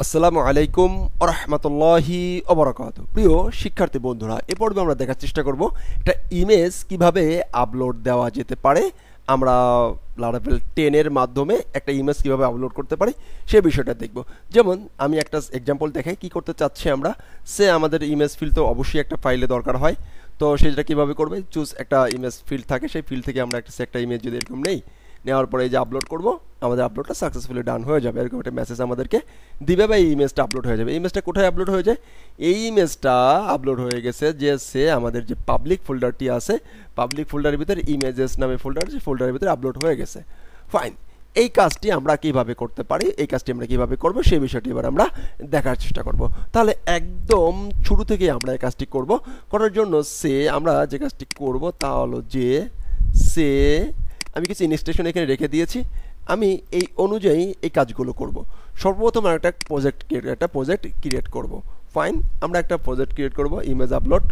আসসালামু আলাইকুম ওয়া রাহমাতুল্লাহি ওয়া বারাকাতুহু। প্রিয় শিক্ষার্থী বন্ধুরা, এই পর্বে আমরা দেখার চেষ্টা করব একটা ইমেজ কিভাবে আপলোড দেওয়া যেতে পারে। আমরা Laravel 10 এর মাধ্যমে একটা ইমেজ কিভাবে আপলোড করতে পারি সেই বিষয়টা দেখব। যেমন আমি একটা एग्जांपल দেখাই কি করতে চাচ্ছি আমরা। সে আমাদের ইমেজ ফিল্ড তো অবশ্যই একটা ফাইলে দরকার হয়, তো সেটা কিভাবে করবে, চুজ একটা ইমেজ ফিল্ড থাকে, সেই ফিল্ড থেকে আমরা একটা ইমেজ যদি এরকম নেই, নেওয়ার পরে এই যে আপলোড করব, আমাদের আপলোডটা সাকসেসফুলি ডান হয়ে যাবে, এরকম একটা মেসেজ আমাদেরকে দিবে বা এই ইমেজটা আপলোড হয়ে যাবে। এই ইমেজটা কোথায় আপলোড হয়ে যায়? এই ইমেজটা আপলোড হয়ে গেছে যে সে আমাদের যে পাবলিক ফোল্ডারটি আছে, পাবলিক ফোল্ডারের ভিতরে ইমেজেস নামে ফোল্ডার, যে ফোল্ডারের ভিতরে আপলোড হয়ে গেছে। ফাইন, এই কাজটি আমরা কিভাবে করতে পারি, এই কাজটি আমরা কিভাবে করব সেই বিষয়টি এবার আমরা দেখার চেষ্টা করব। তাহলে একদম শুরু থেকে আমরা এই কাজটি করব। করার জন্য আমরা যে কাজটি করব তা হলো যে আমি কিছু ইনস্ট্রাকশন এখানে রেখে দিয়েছি, আমি এই অনুযায়ী এই কাজগুলো করব। সর্বপ্রথম একটা প্রজেক্ট ক্রিয়েট করব। ফাইন, আমরা একটা প্রজেক্ট ক্রিয়েট করব, ইমেজ আপলোড,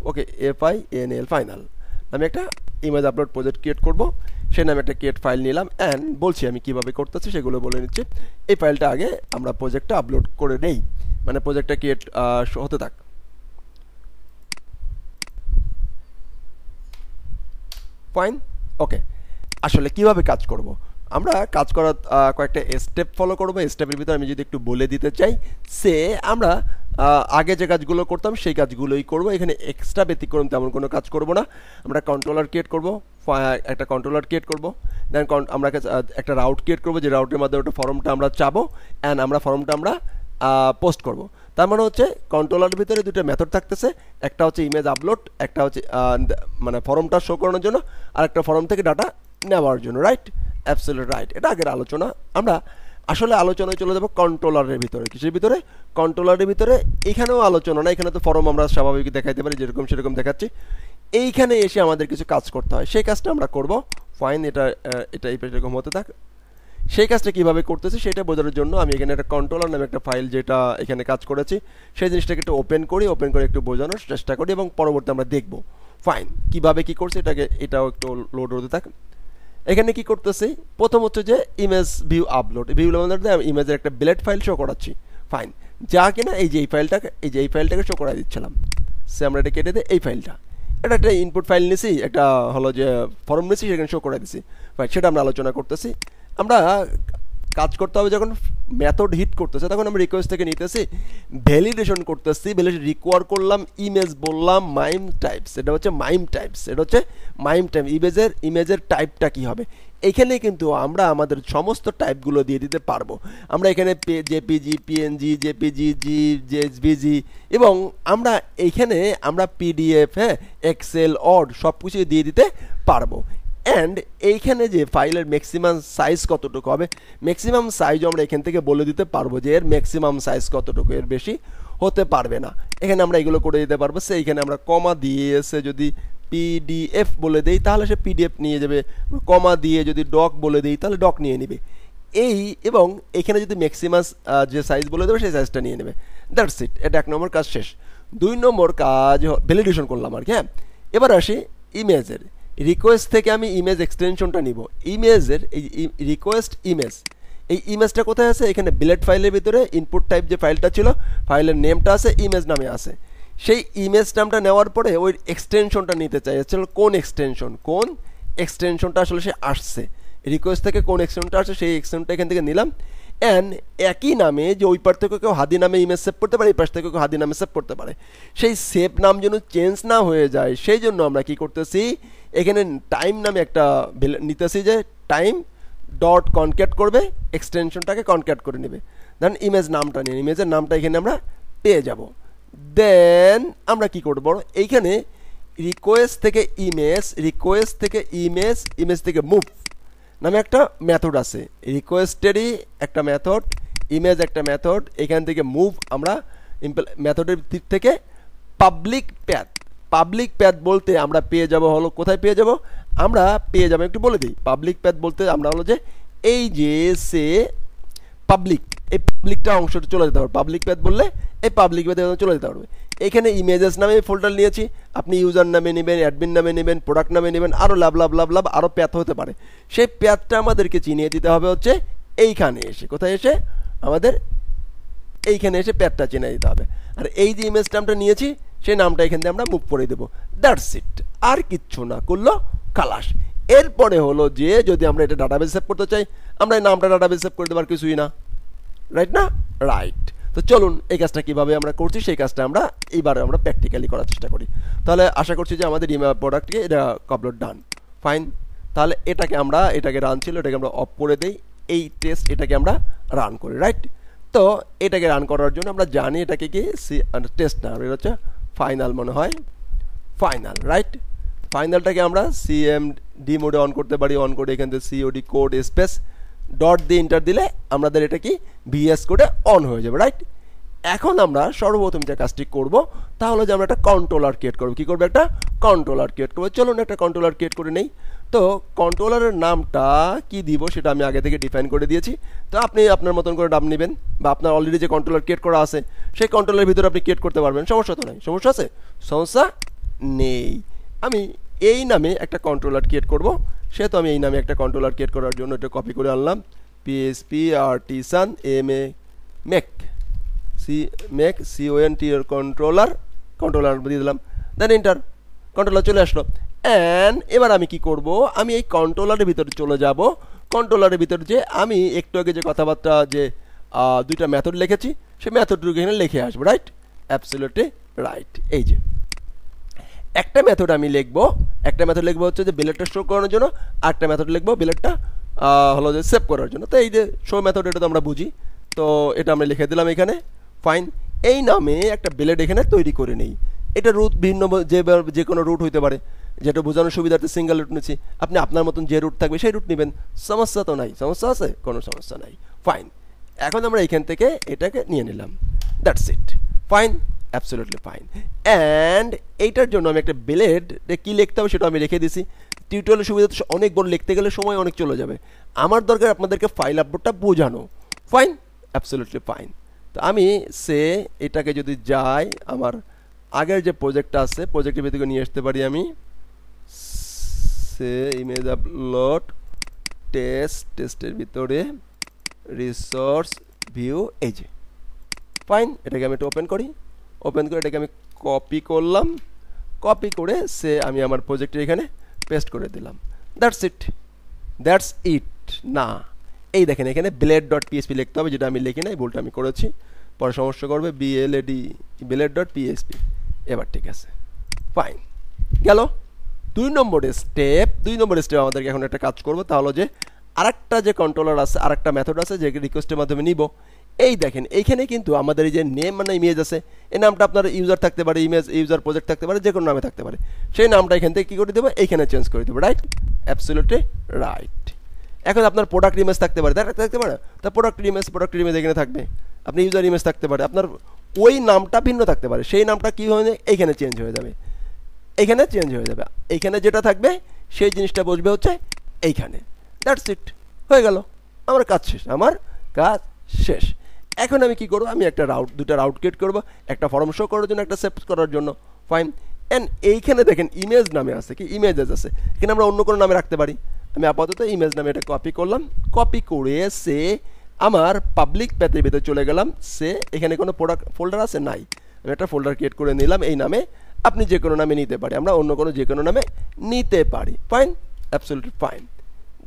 ওকে, FINL ফাইনাল আমি একটা ইমেজ আপলোড প্রজেক্ট ক্রিয়েট করব। সেই নামে একটা ক্রিয়েট ফাইল নিলাম অ্যান্ড বলছি আমি কিভাবে করতেছি সেগুলো বলে নিচ্ছি। এই ফাইলটা আগে আমরা প্রজেক্টটা আপলোড করে নেই, মানে প্রজেক্টটা ক্রিয়েট হতে থাক। ফাইন, ওকে। আসলে কিভাবে কাজ করব, আমরা কাজ করার কয়েকটা স্টেপ ফলো করব। স্টেপের ভিতরে আমি যদি একটু বলে দিতে চাই, আমরা আগে যে কাজগুলো করতাম সেই কাজগুলোই করব। এখানে এক্সট্রা ব্যতিক্রম তেমন কোনো কাজ করব না। আমরা কন্ট্রোলার ক্রিয়েট করব, একটা কন্ট্রোলার ক্রিয়েট করব, দেন আমরা একটা রাউট ক্রিয়েট করব, যে রাউটের মাধ্যমে ওটা ফর্মটা আমরা চাবো অ্যান্ড আমরা ফর্মটা আমরা পোস্ট করব। তার মানে হচ্ছে কন্ট্রোলারের ভিতরে দুটো মেথড থাকতেছে, একটা হচ্ছে ইমেজ আপলোড, একটা হচ্ছে মানে ফর্মটা শো করানোর জন্য, আর একটা ফর্ম থেকে ডাটা নেওয়ার জন্য। Right, absolute right. এটা আগের আলোচনা। আমরা আসলে আলোচনায় চলে যাবো কন্ট্রোলারের ভিতরে। কিসের ভিতরে? কন্ট্রোলারের ভিতরে। এখানেও আলোচনা না, এখানে তো ফর্ম আমরা স্বাভাবিক দেখাইতে পারি, যেরকম সেরকম দেখাচ্ছি। এইখানে এসে আমাদের কিছু কাজ করতে হয়, সেই কাজটা আমরা করব। ফাইন, এটা এরকম হতে থাক। সেই কাজটা কীভাবে করতেছি সেটা বোঝানোর জন্য আমি এখানে একটা কন্ট্রোলার নামে একটা ফাইল যেটা এখানে কাজ করেছি সেই জিনিসটাকে একটু ওপেন করে একটু বোঝানোর চেষ্টা করি এবং পরবর্তী আমরা দেখব। ফাইন, কিভাবে কি করছি এটাও একটু লোড হতে থাক। এখানে কি করতেছি, প্রথম হচ্ছে যে ইমেজ ভিউ আপলোড, আমি ইমেজের একটা বিলেট ফাইল শো করাচ্ছি। ফাইন, যা কিনা এই যে এই ফাইলটাকে শো করা দিচ্ছিলাম। আমরা এটা কেটে দিই, এই ফাইলটা, এটা একটা ইনপুট ফাইল নিছি, একটা হলো যে ফর্ম নিছি, সেখানে শো করে দিছি। ফাইন, সেটা আমরা আলোচনা করতেছি। আমরা কাজ করতে হবে যখন মেথড হিট করতেছে, তখন আমরা রিকোয়েস্ট থেকে নিতেছি, ভ্যালিডেশন করতেছি, রিকোয়ার করলাম, ইমেজ বললাম মাইম টাইপস, এটা হচ্ছে মাইম টাইপস, ইমেজের টাইপটা কি হবে। এইখানে কিন্তু আমরা আমাদের সমস্ত টাইপগুলো দিয়ে দিতে পারবো। আমরা এখানে জেপিজি, পিএনজি, জেপিজি, জেএসভিজি এবং এইখানে আমরা পিডিএফ, এক্সেল, অড সব কিছু দিয়ে দিতে পারবো। অ্যান্ড এইখানে যে ফাইলের ম্যাক্সিমাম সাইজ কতটুকু হবে, ম্যাক্সিমাম সাইজও আমরা এখান থেকে বলে দিতে পারবো যে এর ম্যাক্সিমাম সাইজ কতটুকু, এর বেশি হতে পারবে না। এখানে আমরা এগুলো করে দিতে পারবো। এইখানে আমরা কমা দিয়ে এসে যদি পিডিএফ বলে দেই তাহলে সে পিডিএফ নিয়ে যাবে, কমা দিয়ে যদি ডক বলে দিই তাহলে ডক নিয়ে নেবে। এবং এখানে যদি ম্যাক্সিমাম যে সাইজ বলে দেবে সেই সাইজটা নিয়ে নেবে। দ্যাটস ইট, এটা 1 নম্বর কাজ শেষ। 2 নম্বর কাজ ভ্যালিডেশন করলাম আর কি। হ্যাঁ, এবার আসি ইমেজের রিকোয়েস্ট থেকে আমি ইমেজ এক্সটেনশনটা নিব। ইমেজের এই রিকোয়েস্ট ইমেজ, এই ইমেজটা কোথায় আছে? এখানে বিলেট ফাইলের ভিতরে ইনপুট টাইপ যে ফাইলটা ছিল, ফাইলের নেমটা আছে, ইমেজ নামে আছে। সেই ইমেজ নামটা নেওয়ার পরে ওই এক্সটেনশনটা নিতে চাই। আসলে কোন এক্সটেনশনটা আসলে সে আসছে, রিকোয়েস্ট থেকে কোন এক্সটেনশনটা আসছে সেই এক্সটেনশনটা এখান থেকে নিলাম। অ্যান্ড একই নামে যে ওই পার থেকে কেউ হাদি নামে ইমেজ সেভ করতে পারে, এই পাশ থেকে কেউ হাদি নামে সেভ করতে পারে, সেই সেভ নাম যেন চেঞ্জ না হয়ে যায় সেই জন্য আমরা কি করতেছি, এখানে টাইম নামে একটা নিতেছি, যে টাইম ডট কনক্যাট করবে, এক্সটেনশনটাকে কনক্যাট করে নেবে, দেন ইমেজ নামটা নিয়ে ইমেজের নামটা এখানে আমরা পেয়ে যাব। দেন আমরা কি করব, এইখানে রিকোয়েস্ট থেকে ইমেজ থেকে মুভ নামে একটা মেথড আছে। রিকোয়েস্টেরই একটা মেথড, ইমেজ একটা মেথড, এখান থেকে মুভ আমরা মেথডের দিক থেকে পাবলিক প্যাথ বলতে আমরা পেয়ে যাব হলো, কোথায় পেয়ে যাব, আমরা পেয়ে যাব একটু বলে দিই। পাবলিক প্যাথ বলতে আমরা হলো যে এই যে সে পাবলিক, এই পাবলিকটা অংশটা চলে যেতে পারবে। পাবলিক প্যাথ বললে এই পাবলিক প্যাথে চলে যেতে পারবে। এখানে ইমেজেস নামে ফোল্ডার নিয়েছি, আপনি ইউজার নামে নেবেন, অ্যাডমিন নামে নেবেন, প্রোডাক্ট নামে নেবেন, আরও লাভ আরও প্যাথ হতে পারে। সেই প্যাথটা আমাদেরকে চিনিয়ে দিতে হবে হচ্ছে এইখানে এসে, কোথায় এসে, আমাদের এইখানে এসে প্যাডটা চেনে দিতে হবে, আর এই যে ইমেজটা আমরা নিয়েছি সেই নামটা এখান থেকে আমরা মুভ করে দেবো, দ্যাটস ইট। আর কিচ্ছু না, করলো খালাস। এরপরে হলো যে যদি আমরা এটা ডাটাবেস সেভ করতে চাই, আমরা এই নামটা ডাটাবেস সেভ করে দেবার কিছুই না, রাইট না? রাইট। তো চলুন এই কাজটা কীভাবে আমরা করছি সেই কাজটা আমরা এইবার আমরা প্র্যাকটিক্যালি করার চেষ্টা করি। তাহলে আশা করছি যে আমাদের প্রোডাক্টকে এটা আপলোড ডান, ফাইন। তাহলে এটাকে রান ছিল, এটাকে আমরা অফ করে দেই, এই টেস্ট এটাকে আমরা রান করি, রাইট? তো এটাকে রান করার জন্য আমরা জানি এটাকে কি টেস্ট না, এটা হচ্ছে ফাইনাল মনে হয়, ফাইনাল, রাইট? ফাইনালটাকে আমরা সিএমডি মোডে অন করতে পারি, অন করে এখান থেকে সিওডি কোড স্পেস ডট দিয়ে এন্টার দিলে আমাদের এটা কি ভিএস কোডে অন হয়ে যাবে, রাইট? এখন আমরা সর্বপ্রথম যে কাজটি করব তাহলে যে আমরা একটা কন্ট্রোলার ক্রিয়েট করব। কী করবো? একটা কন্ট্রোলার ক্রিয়েট করবো। চলুন একটা কন্ট্রোলার ক্রিয়েট করে নেই। তো কন্ট্রোলারের নামটা কি দিব সেটা আমি আগে থেকে ডিফাইন করে দিয়েছি। তো আপনি আপনার মতন করে নাম নেবেন, বা আপনার অলরেডি যে কন্ট্রোলার ক্রিয়েট করা আছে সেই কন্ট্রোলারের ভিতরে আপনি ক্রিয়েট করতে পারবেন, সমস্যা তো নাই। সমস্যা আছে? সমস্যা নেই। আমি এই নামে একটা কন্ট্রোলার ক্রিয়েট করব, সেহেতু আমি এই নামে একটা কন্ট্রোলার ক্রিয়েট করার জন্য এটা কপি করে আনলাম, পিএসপি আর্টিসান মেক CONT এর কন্ট্রোলার দিয়ে দিলাম, দেন এন্টার, কন্ট্রোলার চলে আসলো। অ্যান্ড এবার আমি কি করব, আমি এই কন্ট্রোলারের ভিতরে চলে যাব। কন্ট্রোলারের ভিতরে যে আমি একটু আগে যে কথাবার্তা যে দুইটা মেথড লিখেছি সেই মেথডগুলো এখানে লিখে আসবো, রাইট? Absolutely right. এই যে একটা মেথড আমি লিখবো, একটা মেথড লিখবো হচ্ছে যে বিলেটটা শো করানোর জন্য, আরেকটা মেথড লিখবো বিলেটটা হলো যে সেভ করার জন্য। তো এই যে শো মেথড এটা তো আমরা বুঝি, তো এটা আমরা লিখে দিলাম এখানে, ফাইন। এই নামে একটা বিলেট এখানে তৈরি করে নেই। এটা রুট ভিন্ন, যে কোনো রুট হইতে পারে, যেটা বোঝানোর সুবিধার্থে সিঙ্গেল রুট নিচ্ছি। আপনি আপনার মতন যে রুট থাকবে সেই রুট নেবেন, সমস্যা তো নাই। সমস্যা আছে? কোনো সমস্যা নাই, ফাইন। এখন আমরা এখান থেকে এটাকে নিয়ে নিলাম, that's it, fine, absolutely fine. And এইটার জন্য আমি একটা বিলেট কী লিখতে হবে সেটা আমি রেখে দিছি। টিউটোরিয়ালের সুবিধা অনেক বড় লিখতে গেলে সময় অনেক চলে যাবে, আমার দরকার আপনাদেরকে ফাইল আপলোডটা বোঝানো, ফাইন, অ্যাবসলিউটলি ফাইন। তো আমি এটাকে যদি যাই আমার আগের যে প্রজেক্টটা আছে প্রজেক্টের ভিতরে নিয়ে আসতে পারি, আমি ইমেজ আপলোড টেস্টের ভিতরে রিসোর্স ভিউ, এই যে ফাইন। এটাকে আমি একটু ওপেন করে এটাকে আমি কপি করলাম, কপি করে আমি আমার প্রজেক্টের এখানে পেস্ট করে দিলাম, দ্যাটস ইট। না, এই দেখেন এখানে blade.php লিখতে হবে, যেটা আমি লিখি নাই, ভুলটা আমি করেছি, পরে সমস্যা করবে। blade.php, এবার ঠিক আছে, ফাইন, গেল। 2 নম্বর স্টেপ আমাদেরকে এখন একটা কাজ করবো, তাহলে যে আরেকটা যে কন্ট্রোলার আছে, আরেকটা মেথড আছে যে রিকোয়েস্টের মাধ্যমে নিব। এই দেখেন এইখানে কিন্তু আমাদের এই যে নেম মানে ইমেজ আছে, এই নামটা আপনার ইউজার থাকতে পারে, ইউজার প্রজেক্ট থাকতে পারে, যে কোনো নামে থাকতে পারে। সেই নামটা এখান থেকে কী করে দেবো, এইখানে চেঞ্জ করে দেবো, রাইট? Absolutely right. এখন আপনার প্রোডাক্ট ইমেজ থাকতে পারে, থাকতে পারে, তা প্রোডাক্ট ইমেজ এখানে থাকবে। আপনি ইউজার ইমেজ থাকতে পারে, আপনার ওই নামটা ভিন্ন থাকতে পারে, সেই নামটা কী হয়ে এইখানে চেঞ্জ হয়ে যাবে, এইখানে যেটা থাকবে সেই জিনিসটা বসবে হচ্ছে এইখানে, দ্যাটস ইট, হয়ে গেল, আমার কাজ শেষ। এখন আমি কি করব, আমি দুটা রাউট ক্রিয়েট করব, একটা ফর্ম শো করার জন্য, একটা সেভ করার জন্য, ফাইন। অ্যান্ড এইখানে দেখেন ইমেজ নামে আছে, কি ইমেজেস আছে, এখানে আমরা অন্য কোনো নামে রাখতে পারি। আমি আপাতত ইমেজ নামে এটা কপি করলাম, কপি করে আমার পাবলিক প্যাথের ভিতরে চলে গেলাম। এখানে কোনো প্রোডাক্ট ফোল্ডার আছে নাই, আমি একটা ফোল্ডার ক্রিয়েট করে নিলাম এই নামে। আপনি যে কোনো নামে নিতে পারি, আমরা অন্য কোনো যে কোনো নামে নিতে পারি, ফাইন, অ্যাবসলিউটলি ফাইন।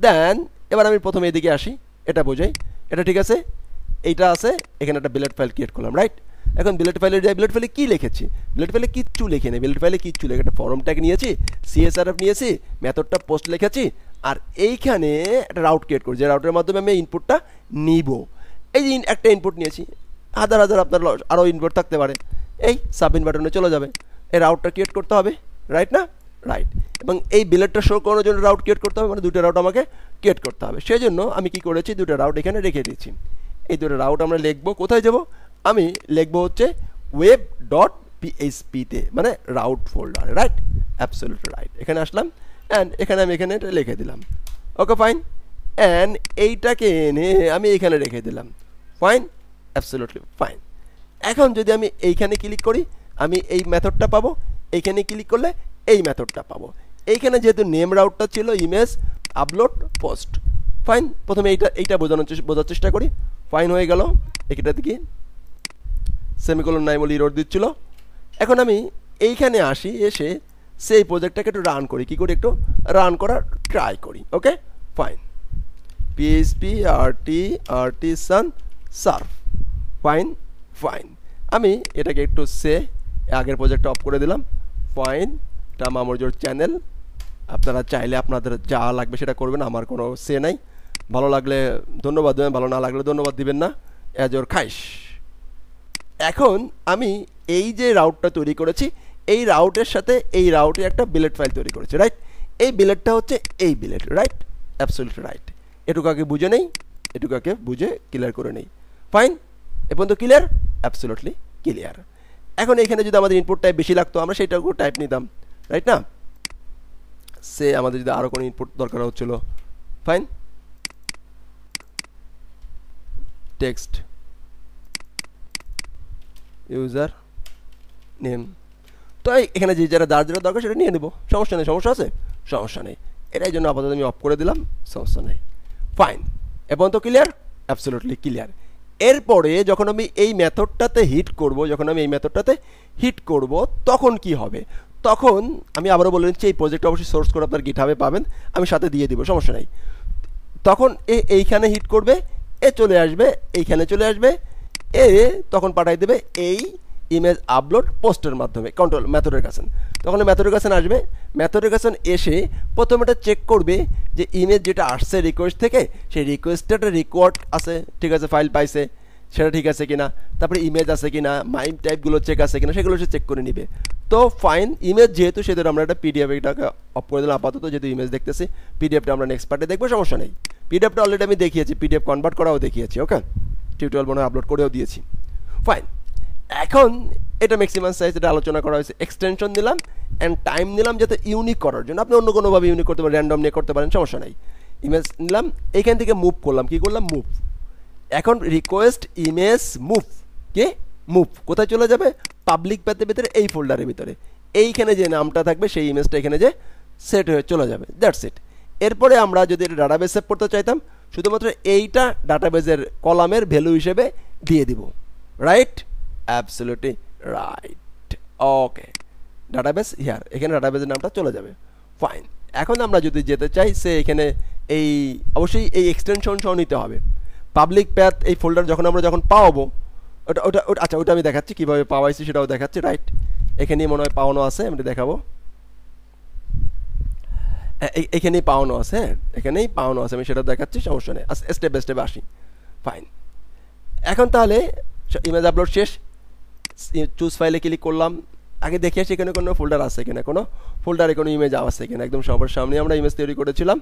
দেন এবার আমি প্রথমে এদিকে আসি, এটা বোঝাই, এটা ঠিক আছে, এইটা আছে, এখানে একটা বিলেট ফাইল ক্রিয়েট করলাম, রাইট? এখন বিলেট ফাইলে যাই, বিলেট ফাইলে কী লিখেছি, বিলেট ফাইলে কিচ্ছু লিখে নেই, বিলেট ফাইলে কিচ্ছু লিখে, একটা ফর্ম ট্যাগ নিয়েছি, CSRF নিয়েছি, মেথডটা পোস্ট লিখেছি, আর এইখানে একটা রাউট ক্রিয়েট করি, যে রাউটের মাধ্যমে আমি ইনপুটটা নিব। এই যে একটা ইনপুট নিয়েছি, হাজার আপনার আরও ইনপুট থাকতে পারে, এই সাবমিট বাটনে চলে যাবে। এই রাউটটা ক্রিয়েট করতে হবে, রাইট না? রাইট। এবং এই বিলেটটা শো করানোর জন্য রাউট ক্রিয়েট করতে হবে, মানে দুটো রাউট আমাকে ক্রিয়েট করতে হবে। সেই জন্য আমি কি করেছি, দুটো রাউট এখানে রেখে দিয়েছি। এই দুটো রাউট আমরা লিখবো, কোথায় যাব, আমি লিখবো হচ্ছে web.php-তে, মানে রাউট ফোল্ডারে, রাইট? Absolutely right. এখানে আসলাম, অ্যান্ড এখানে আমি এটা লিখে দিলাম, ওকে ফাইন। অ্যান্ড এইটাকে এনে আমি এইখানে রেখে দিলাম, ফাইন, অ্যাবসলিউটলি ফাইন। এখন যদি আমি এইখানে ক্লিক করি, আমি এই মেথডটা পাবো, এইখানে ক্লিক করলে এই মেথডটা পাবো। এইখানে যেহেতু নেম রাউটটা ছিল ইমেজ আপলোড পোস্ট, ফাইন। প্রথমে এইটা বোঝার চেষ্টা করি, ফাইন হয়ে গেল। এটা দেখি সেমিকোলন নাই বলে এরর দিচ্ছিল। এখন আমি এইখানে আসি, এসে সেই প্রজেক্টটাকে একটু রান করি, কী করি একটু রান করার ট্রাই করি। ওকে ফাইন, পিএইচপি আরটি সান সার্ভ, ফাইন ফাইন। আমি এটাকে একটু আগের প্রজেক্টটা অফ করে দিলাম। ফাইন, এটা মামুরজোর চ্যানেল, আপনারা চাইলে আপনাদের যা লাগবে সেটা করবেন, আমার কোনো নাই। ভালো লাগলে ধন্যবাদ দেবেন, ভালো না লাগলে ধন্যবাদ দিবেন না, অ্যাজ ওর খাইস। এখন আমি এই যে রাউটটা তৈরি করেছি, এই রাউটের সাথে এই রাউটে একটা বিলেট ফাইল তৈরি করেছি, রাইট? এই বিলেটটা হচ্ছে এই বিলেট, রাইট? Absolutely right. এটুকাকে বুঝে নেই, এটুকাকে বুঝে ক্লিয়ার করে নেই। ফাইন, এ পর্যন্ত ক্লিয়ার? Absolutely clear. এখন এখানে যদি আমাদের ইনপুট টাইপ বেশি লাগতো, আমরা সেইটাকেও টাইপ নিতাম, রাইট না? আমাদের যদি আরও কোনো ইনপুট দরকার হচ্ছিল, ফাইন, টেক্সট ইউজার নেম, তো এখানে যে যারা যার দরকার সেটা নিয়ে নেব, সমস্যা নেই। সমস্যা আছে? সমস্যা নেই। এটাই জন্য আপাতত আমি অফ করে দিলাম, সমস্যা নেই। ফাইন, এবং তো ক্লিয়ার? Absolutely clear. এরপরে যখন আমি এই মেথডটাতে হিট করব, তখন কি হবে? তখন আমি আবারও বলে নিচ্ছি, এই প্রজেক্ট অবশ্যই সোর্স কোড আপনার গিটহাবে পাবেন, আমি সাথে দিয়ে দিব, সমস্যা নেই। তখন এইখানে হিট করবে, চলে আসবে, এইখানে চলে আসবে, তখন পাঠাই দেবে এই ইমেজ আপলোড পোস্টের মাধ্যমে কন্ট্রোল মেথডের কাছে। তখন মেথডের কাছে আসবে, মেথডের কাছে এসে প্রথমে এটা চেক করবে যে ইমেজ যেটা আসছে রিকোয়েস্ট থেকে, সেই রিকোয়েস্টের রেকর্ড আছে, ঠিক আছে, ফাইল পাইছে, সেটা ঠিক আছে কিনা, তারপরে ইমেজ আছে কিনা, মাইম টাইপগুলো চেক আছে কিনা, সেগুলো সে চেক করে নিবে। তো ফাইন, ইমেজ যেহেতু সেহেতু আমরা একটা পিডিএফ এটাকে অফ করে দিলাম আপাতত, যেহেতু ইমেজ দেখতেছি। পিডিএফটা আমরা নেক্সট পার্টে দেখবো, সমস্যা নেই। পিডিএফটা অলরেডি আমি দেখিয়েছি, পিডিএফ কনভার্ট করাও দেখিয়েছি, ওকে, টিউটোরিয়াল মনে হয় আপলোড করেও দিয়েছি। ফাইন, এখন এটা ম্যাক্সিমাম সাইজ, এটা আলোচনা করা হয়েছে। এক্সটেনশন দিলাম অ্যান্ড টাইম নিলাম যাতে ইউনিক করার জন্য, আপনি অন্য কোনোভাবে ইউনিক করতে পারেন, র্যান্ডম নিয়ে করতে পারেন, সমস্যা নেই। ইমেজ নিলাম, এইখান থেকে মুভ করলাম, কী করলাম? মুভ। এখন রিকোয়েস্ট ইমেজ মুভ কোথায় চলে যাবে? পাবলিক প্যাথের ভিতরে, এই ফোল্ডারের ভিতরে, এইখানে যে নামটা থাকবে সেই ইমেজটা এখানে যে সেট হয়ে চলে যাবে, দ্যাটস ইট। এরপরে আমরা যদি এটা ডাটাবেস সেভ করতে চাইতাম, শুধুমাত্র এইটা ডাটাবেসের কলামের ভ্যালু হিসেবে দিয়ে দিব, right? Absolutely right. Okay, database here, এখানে ডাটাবেসের নামটা চলে যাবে। ফাইন, এখন আমরা যদি যেতে চাই এখানে এই অবশ্যই এই এক্সটেনশন সহ নিতে হবে। পাবলিক প্যাথ এই ফোল্ডার যখন পাওয়াবো, আচ্ছা ওটা আমি দেখাচ্ছি কীভাবে পাওয়াইছি, সেটাও দেখাচ্ছি, রাইট? এখানেই মনে হয় পাওয়ানো আছে, আমি দেখাবো। এখানেই পাওয়ানো আছে, হ্যাঁ, এখানেই পাওয়ানো আছে, আমি সেটা দেখাচ্ছি, সমস্যা নেই। স্টেপ বাই স্টেপে আসি। ফাইন, এখন তাহলে ইমেজ আপলোড শেষ, চুজ ফাইলে ক্লিক করলাম। আগে দেখে আসি এখানে কোনো ফোল্ডার আছে কিনা, কোনো ফোল্ডারে কোনো ইমেজ আছে কিনা। একদম সবার সামনে আমরা ইমেজ তৈরি করেছিলাম,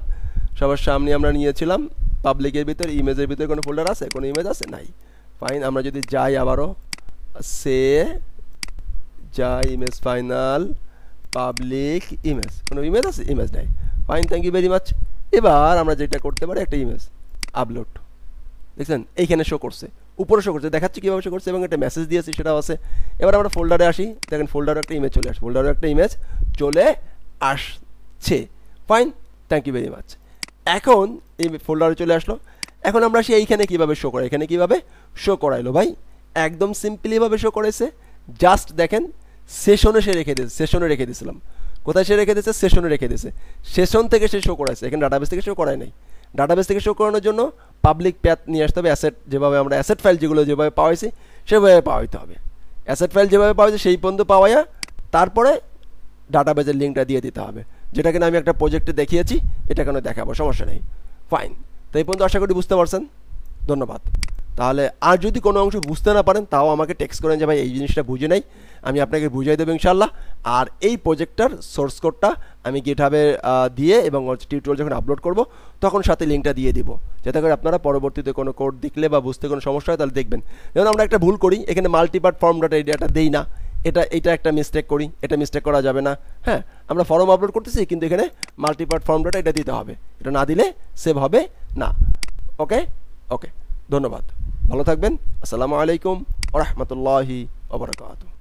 সবার সামনে আমরা নিয়েছিলাম। পাবলিকের ভিতরে, ইমেজের ভিতরে কোনো ফোল্ডার আছে, কোনো ইমেজ আছে? নাই। ফাইন, আমরা যদি যাই আবারও যাই ইমেজ ফাইনাল পাবলিক ইমেজ, কোনো ইমেজ আছে? ইমেজ নাই। Fine, thank you very much. এবার আমরা যেটা করতে পারি, একটা ইমেজ আপলোড, দেখছেন এইখানে শো করছে, উপরে শো করছে, দেখাচ্ছি কীভাবে শো করছে, এবং একটা মেসেজ দিয়েছি সেটাও আছে। এবার আমরা ফোল্ডারে আসি, দেখেন ফোল্ডারে একটা ইমেজ চলে আসে, ফোল্ডারে একটা ইমেজ চলে আসছে। Fine, thank you very much. এখন এই ফোল্ডারে চলে আসলো। এখন আমরা আসি এইখানে কীভাবে শো করাই, এখানে কীভাবে শো করাইলো ভাই? একদম সিম্পলিভাবে শো করেছে। জাস্ট দেখেন, সেশনে সে রেখে দিয়েছে, সেশনে রেখে দিয়েছিলাম। কোথায় সে রেখে দিয়েছে? সেশনে রেখে দিয়েছে। সেশন থেকে সে শো করাইছে, এখানে ডাটাবেস থেকে শো করায় নাই। ডাটাবেস থেকে শো করানোর জন্য পাবলিক প্যাথ নিয়ে আসতে হবে, অ্যাসেট যেভাবে আমরা অ্যাসেট ফাইল যেগুলো যেভাবে পাওয়াইছি সেভাবে পাওয়াইতে হবে। অ্যাসেট ফাইল যেভাবে পাওয়াইছে সেই পর্যন্ত পাওয়াইয়া তারপরে ডাটাবেসের লিঙ্কটা দিয়ে দিতে হবে, যেটা কিনা আমি একটা প্রজেক্টে দেখিয়েছি, এটা কেন দেখাবো, সমস্যা নেই। ফাইন, তো এই পর্যন্ত আশা করি বুঝতে পারছেন, ধন্যবাদ। তাহলে আর যদি কোনো অংশ বুঝতে না পারেন, তাও আমাকে টেক্সট করেন যে ভাই এই জিনিসটা বুঝে নাই, আমি আপনাকে বুঝিয়ে দেবো ইনশাল্লাহ। আর এই প্রজেক্টটার সোর্স কোডটা আমি গিটহাবে দিয়ে এবং টিউটোরিয়াল যখন আপলোড করব তখন সাথে লিঙ্কটা দিয়ে দিব, যাতে করে আপনারা পরবর্তীতে কোনো কোড দেখলে বা বুঝতে কোনো সমস্যা হয় তাহলে দেখবেন। যেমন আমরা একটা ভুল করি, এখানে মাল্টিপার্ট ফর্ম ডাটা এটা দেই না, এটা একটা মিস্টেক করি, এটা মিস্টেক করা যাবে না। হ্যাঁ, আমরা ফর্ম আপলোড করতেছি কিন্তু এখানে মাল্টিপার্ট ফর্ম ডাটা এটা দিতে হবে, এটা না দিলে সেভ হবে না। ওকে ওকে, ধন্যবাদ, ভালো থাকবেন। আসসালামু আলাইকুম ওয়া রাহমাতুল্লাহি ওয়া বারাকাতুহু।